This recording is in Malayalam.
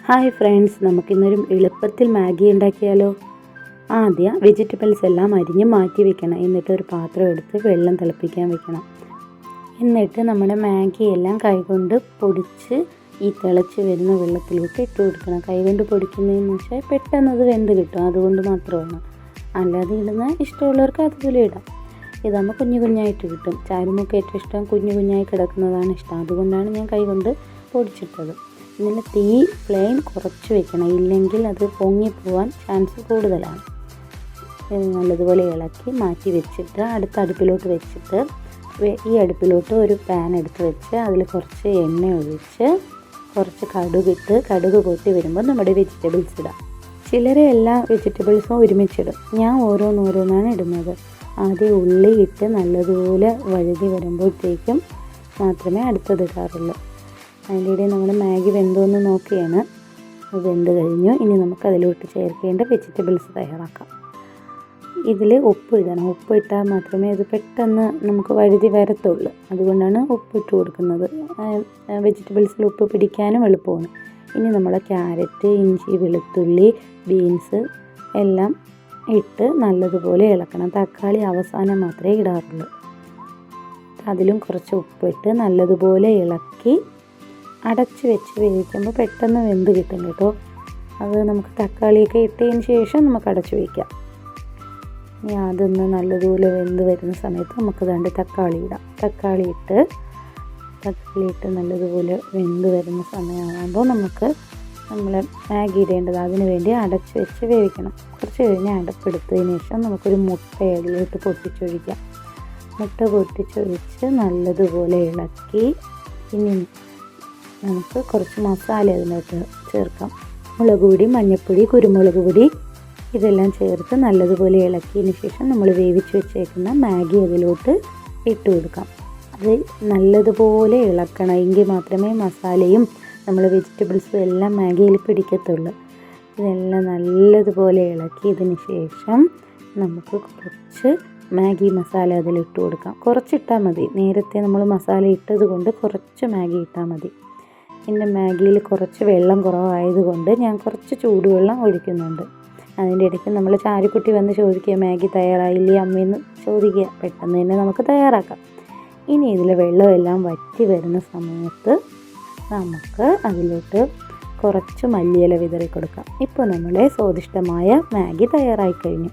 ഹായ് ഫ്രണ്ട്സ്, നമുക്കിന്നൊരു എളുപ്പത്തിൽ മാഗി ഉണ്ടാക്കിയാലോ. ആദ്യം വെജിറ്റബിൾസ് എല്ലാം അരിഞ്ഞ് മാറ്റി വെക്കണം. എന്നിട്ട് ഒരു പാത്രം എടുത്ത് വെള്ളം തിളപ്പിക്കാൻ വെക്കണം. എന്നിട്ട് നമ്മുടെ മാഗി എല്ലാം കൈകൊണ്ട് പൊടിച്ച് ഈ തിളച്ച് വരുന്ന വെള്ളത്തിലോട്ട് ഇട്ട് കൊടുക്കണം. കൈകൊണ്ട് പൊടിക്കുന്നതെന്ന് വെച്ചാൽ പെട്ടെന്ന് അത് വെന്ത് കിട്ടും, അതുകൊണ്ട് മാത്രമാണ്. അല്ലാതെ ഇടുന്ന ഇഷ്ടമുള്ളവർക്ക് അതുപോലെ ഇടാം. ഇതാകുമ്പോൾ കുഞ്ഞു കുഞ്ഞായിട്ട് കിട്ടും. ചാരുമൊക്കെ ഏറ്റവും ഇഷ്ടം കുഞ്ഞു കുഞ്ഞായി കിടക്കുന്നതാണ് ഇഷ്ടം, അതുകൊണ്ടാണ് ഞാൻ കൈകൊണ്ട് പൊടിച്ചിട്ടത്. ഇതിന് ഫ്ലെയിം കുറച്ച് വെക്കണം, ഇല്ലെങ്കിൽ അത് പൊങ്ങിപ്പോവാൻ ചാൻസ് കൂടുതലാണ്. നല്ലതുപോലെ ഇളക്കി മാറ്റി വെച്ചിട്ട് അടുത്ത അടുപ്പിലോട്ട് വെച്ചിട്ട് ഈ അടുപ്പിലോട്ട് ഒരു പാൻ എടുത്ത് വെച്ച് അതിൽ കുറച്ച് എണ്ണ ഒഴിച്ച് കുറച്ച് കടുക് പൊട്ടി വരുമ്പോൾ നമ്മുടെ വെജിറ്റബിൾസ് ഇടാം. ചിലരെ എല്ലാ വെജിറ്റബിൾസും ഒരുമിച്ചിടും, ഞാൻ ഓരോന്നാണ് ഇടുന്നത്. ആദ്യം ഉള്ളി ഇട്ട് നല്ലതുപോലെ വഴുതി വരുമ്പോഴത്തേക്കും മാത്രമേ അടുത്തത് ഇടാറുള്ളൂ. അതിൻ്റെ ഇടയിൽ നമ്മൾ മാഗി വെന്തോന്ന് നോക്കിയാണ്. അത് വെന്ത് കഴിഞ്ഞു. ഇനി നമുക്ക് അതിലോട്ട് ചേർക്കേണ്ട വെജിറ്റബിൾസ് തയ്യാറാക്കാം. ഇതിൽ ഉപ്പ് ഇടണം. ഉപ്പ് ഇട്ടാൽ മാത്രമേ അത് പെട്ടെന്ന് നമുക്ക് വഴുതി വരത്തുള്ളൂ, അതുകൊണ്ടാണ് ഉപ്പ് ഇട്ട് കൊടുക്കുന്നത്. വെജിറ്റബിൾസിൽ ഉപ്പ് പിടിക്കാനും എളുപ്പമാണ്. ഇനി നമ്മൾ ക്യാരറ്റ്, ഇഞ്ചി, വെളുത്തുള്ളി, ബീൻസ് എല്ലാം ഇട്ട് നല്ലതുപോലെ ഇളക്കണം. തക്കാളി അവസാനം മാത്രമേ ഇടാറുള്ളൂ. അതിലും കുറച്ച് ഉപ്പിട്ട് നല്ലതുപോലെ ഇളക്കി അടച്ച് വെച്ച് വേവിക്കുമ്പോൾ പെട്ടെന്ന് വെന്ത് കിട്ടും കേട്ടോ. അത് നമുക്ക് തക്കാളിയൊക്കെ ഇട്ടതിന് ശേഷം നമുക്ക് അടച്ച് വയ്ക്കാം. ഇനി അതൊന്ന് നല്ലതുപോലെ വെന്ത് വരുന്ന സമയത്ത് നമുക്ക് വേണ്ട തക്കാളി ഇടാം. തക്കാളി ഇട്ട് നല്ലതുപോലെ വെന്ത് വരുന്ന സമയമാകുമ്പോൾ നമുക്ക് നമ്മൾ മാഗി ഇടേണ്ടത്. അതിന് വേണ്ടി അടച്ച് വെച്ച് വേവിക്കണം. കുറച്ച് കഴിഞ്ഞ് അടപ്പെടുത്തതിന് ശേഷം നമുക്കൊരു മുട്ട അതിലോട്ട് പൊട്ടിച്ചൊഴിക്കാം. മുട്ട പൊട്ടിച്ചൊഴിച്ച് നല്ലതുപോലെ ഇളക്കി ഇനി നമുക്ക് കുറച്ച് മസാല അതിനകത്ത് ചേർക്കാം. മുളക് പൊടി, മഞ്ഞൾപ്പൊടി, കുരുമുളക് പൊടി ഇതെല്ലാം ചേർത്ത് നല്ലതുപോലെ ഇളക്കിയതിന് ശേഷം നമ്മൾ വേവിച്ച് വെച്ചേക്കുന്ന മാഗി അതിലോട്ട് ഇട്ട് കൊടുക്കാം. അത് നല്ലതുപോലെ ഇളക്കണം, എങ്കിൽ മാത്രമേ മസാലയും നമ്മൾ വെജിറ്റബിൾസും എല്ലാം മാഗിയിൽ പിടിക്കത്തുള്ളൂ. ഇതെല്ലാം നല്ലതുപോലെ ഇളക്കിയതിന് ശേഷം നമുക്ക് കുറച്ച് മാഗി മസാല അതിലിട്ട് കൊടുക്കാം. കുറച്ചിട്ടാൽ മതി, നേരത്തെ നമ്മൾ മസാല ഇട്ടത് കൊണ്ട് കുറച്ച് മാഗി ഇട്ടാൽ മതി. എൻ്റെ മാഗിയിൽ കുറച്ച് വെള്ളം കുറവായതുകൊണ്ട് ഞാൻ കുറച്ച് ചൂടുവെള്ളം ഒഴിക്കുന്നുണ്ട്. അതിൻ്റെ ഇടയ്ക്ക് നമ്മൾ ചാരുക്കുട്ടി വന്ന് ചോദിക്കുക, മാഗി തയ്യാറായില്ലേ അമ്മയെന്ന് ചോദിക്കുക. പെട്ടെന്ന് തന്നെ നമുക്ക് തയ്യാറാക്കാം. ഇനി ഇതിൽ വെള്ളമെല്ലാം വറ്റി വരുന്ന സമയത്ത് നമുക്ക് അതിലോട്ട് കുറച്ച് മല്ലിയില വിതറി കൊടുക്കാം. ഇപ്പോൾ നമ്മുടെ സ്വാദിഷ്ടമായ മാഗി തയ്യാറായി കഴിഞ്ഞു.